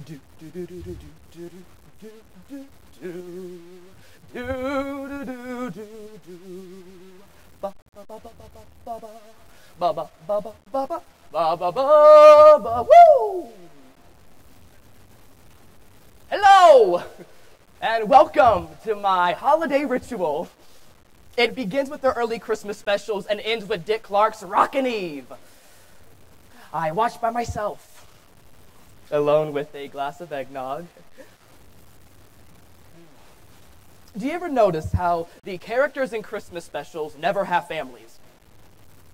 Do do do do do do do do do do do do do do. Ba ba ba ba ba ba ba ba ba ba ba ba ba ba ba ba. Woo! Hello, and welcome to my holiday ritual. It begins with the early Christmas specials and ends with Dick Clark's Rockin' Eve. I watch by myself, alone with a glass of eggnog. Do you ever notice how the characters in Christmas specials never have families?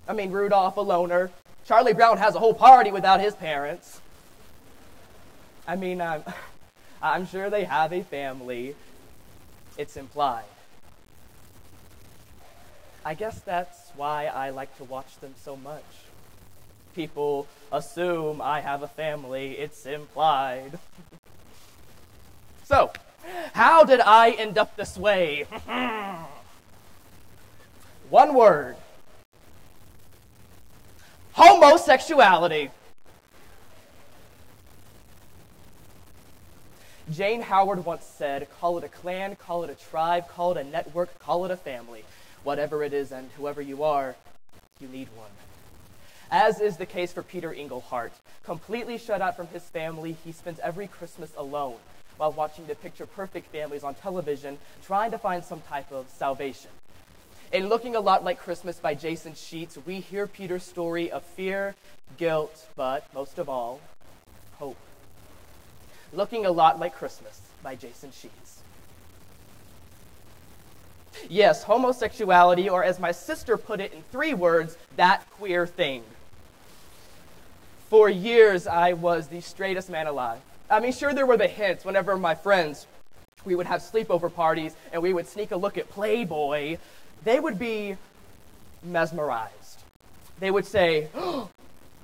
I mean, Rudolph, a loner. Charlie Brown has a whole party without his parents. I mean, I'm sure they have a family. It's implied. I guess that's why I like to watch them so much. People assume I have a family. It's implied. So, how did I end up this way? One word. Homosexuality. Jane Howard once said, call it a clan, call it a tribe, call it a network, call it a family. Whatever it is and whoever you are, you need one. As is the case for Peter Englehart. Completely shut out from his family, he spends every Christmas alone while watching the picture-perfect families on television, trying to find some type of salvation. In Looking a Lot Like Christmas by Jason Sheets, we hear Peter's story of fear, guilt, but most of all, hope. Looking a Lot Like Christmas by Jason Sheets. Yes, homosexuality, or as my sister put it in 3 words, that queer thing. For years, I was the straightest man alive. I mean, sure, there were the hints whenever my friends, we would have sleepover parties, and we would sneak a look at Playboy. They would be mesmerized. They would say,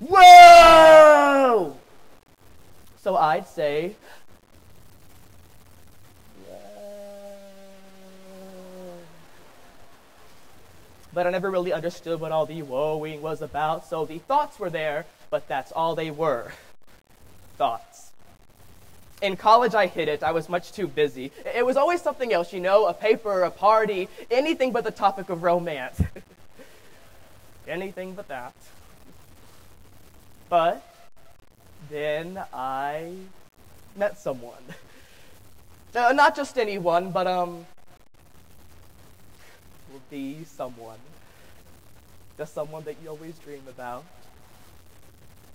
whoa! So I'd say, but I never really understood what all the woeing was about, so the thoughts were there, but that's all they were. Thoughts. In college, I hid it. I was much too busy. It was always something else, you know, a paper, a party, anything but the topic of romance. Anything but that. But then I met someone. Not just anyone, but the someone. The someone that you always dream about.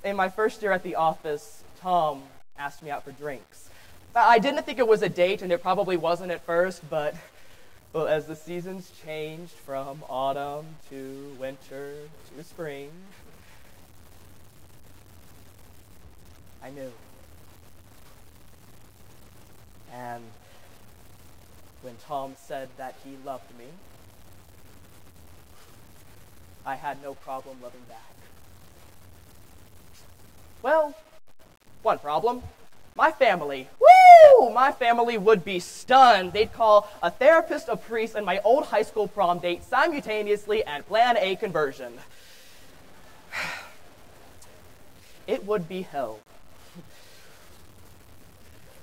In my first year at the office, Tom asked me out for drinks. I didn't think it was a date, and it probably wasn't at first, but well, as the seasons changed from autumn to winter to spring, I knew. And when Tom said that he loved me, I had no problem loving back. Well, one problem. My family. Woo! My family would be stunned. They'd call a therapist, a priest, and my old high school prom date simultaneously and plan a conversion. It would be hell.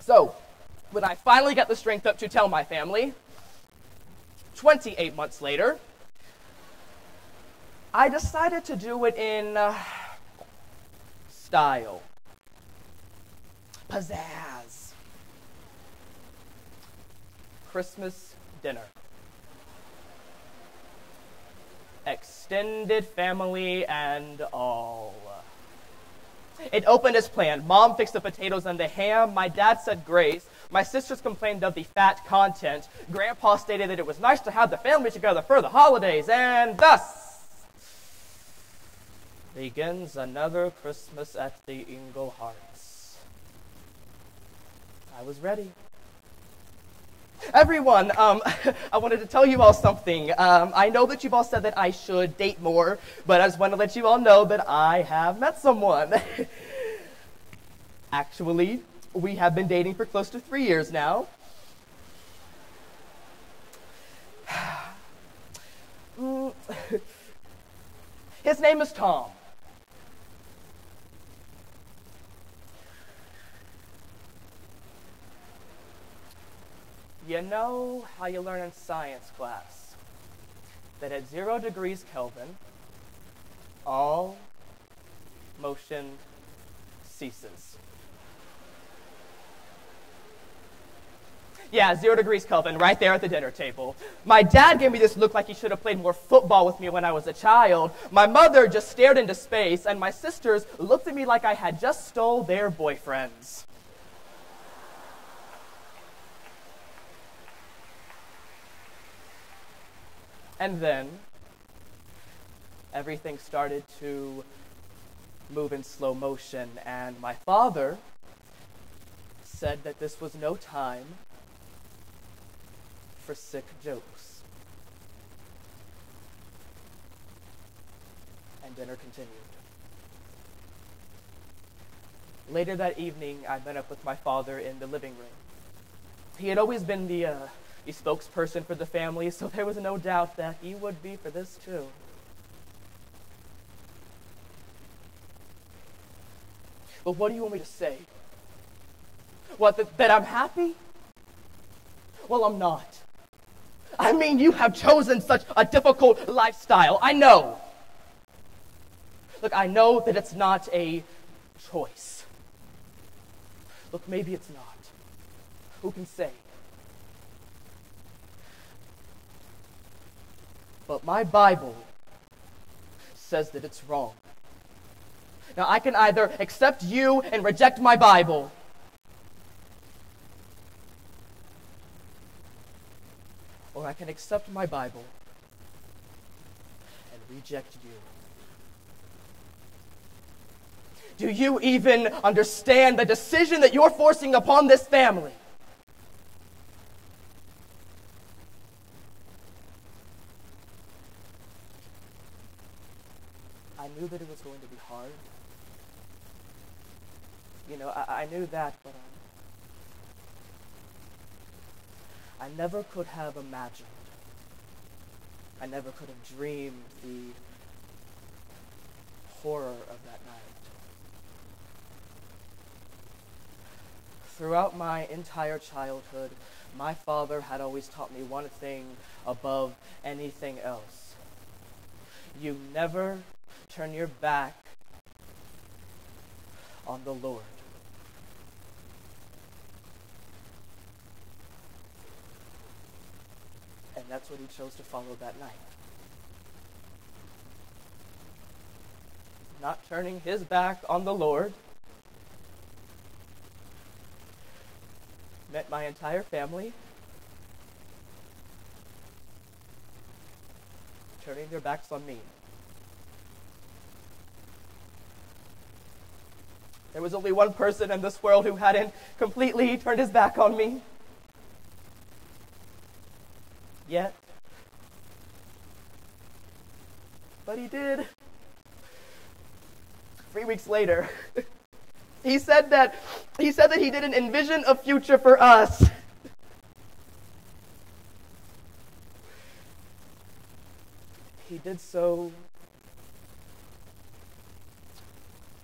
So, when I finally got the strength up to tell my family, 28 months later, I decided to do it in style. Pizzazz. Christmas dinner. Extended family and all. It opened as planned. Mom fixed the potatoes and the ham. My dad said grace. My sisters complained of the fat content. Grandpa stated that it was nice to have the family together for the holidays. And thus begins another Christmas at the Engleharts. I was ready. Everyone, I wanted to tell you all something. I know that you've all said that I should date more, but I just want to let you all know that I have met someone. Actually, we have been dating for close to 3 years now. His name is Tom. You know how you learn in science class that at 0 degrees Kelvin, all motion ceases. Yeah, 0 degrees Kelvin, right there at the dinner table. My dad gave me this look like he should have played more football with me when I was a child. My mother just stared into space, and my sisters looked at me like I had just stole their boyfriends. And then, everything started to move in slow motion, and my father said that this was no time for sick jokes. And dinner continued. Later that evening, I met up with my father in the living room. He had always been the spokesperson for the family, so there was no doubt that he would be for this too. But what do you want me to say? What, that I'm happy? Well, I'm not. I mean, you have chosen such a difficult lifestyle. I know. Look, I know that it's not a choice. Look, maybe it's not. Who can say? But my Bible says that it's wrong. Now, I can either accept you and reject my Bible, or I can accept my Bible and reject you. Do you even understand the decision that you're forcing upon this family? I knew that it was going to be hard. You know, I knew that, but I never could have imagined. I never could have dreamed the horror of that night. Throughout my entire childhood, my father had always taught me one thing above anything else. You never turn your back on the Lord. And that's what he chose to follow that night. Not turning his back on the Lord meant my entire family turning their backs on me. There was only one person in this world who hadn't completely turned his back on me. Yet. But he did. 3 weeks later, he said that he didn't envision a future for us. He did so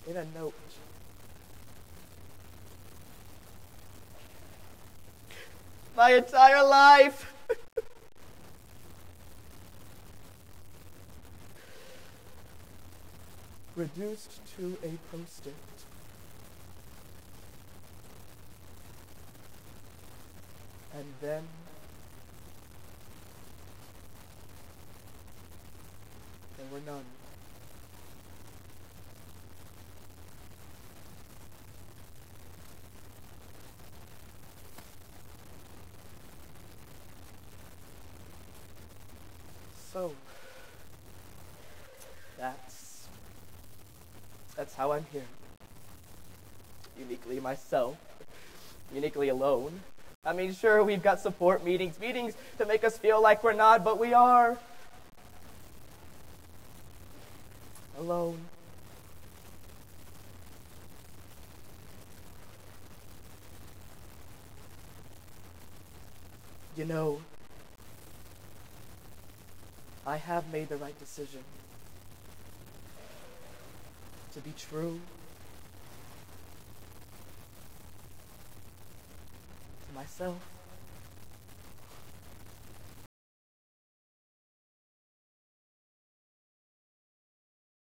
in a note. My entire life. Reduced to a post-it. And then there were none. So that's how I'm here. Uniquely myself. Uniquely alone. I mean, sure, we've got support meetings to make us feel like we're not, but we are. Alone. You know, I have made the right decision. To be true to myself.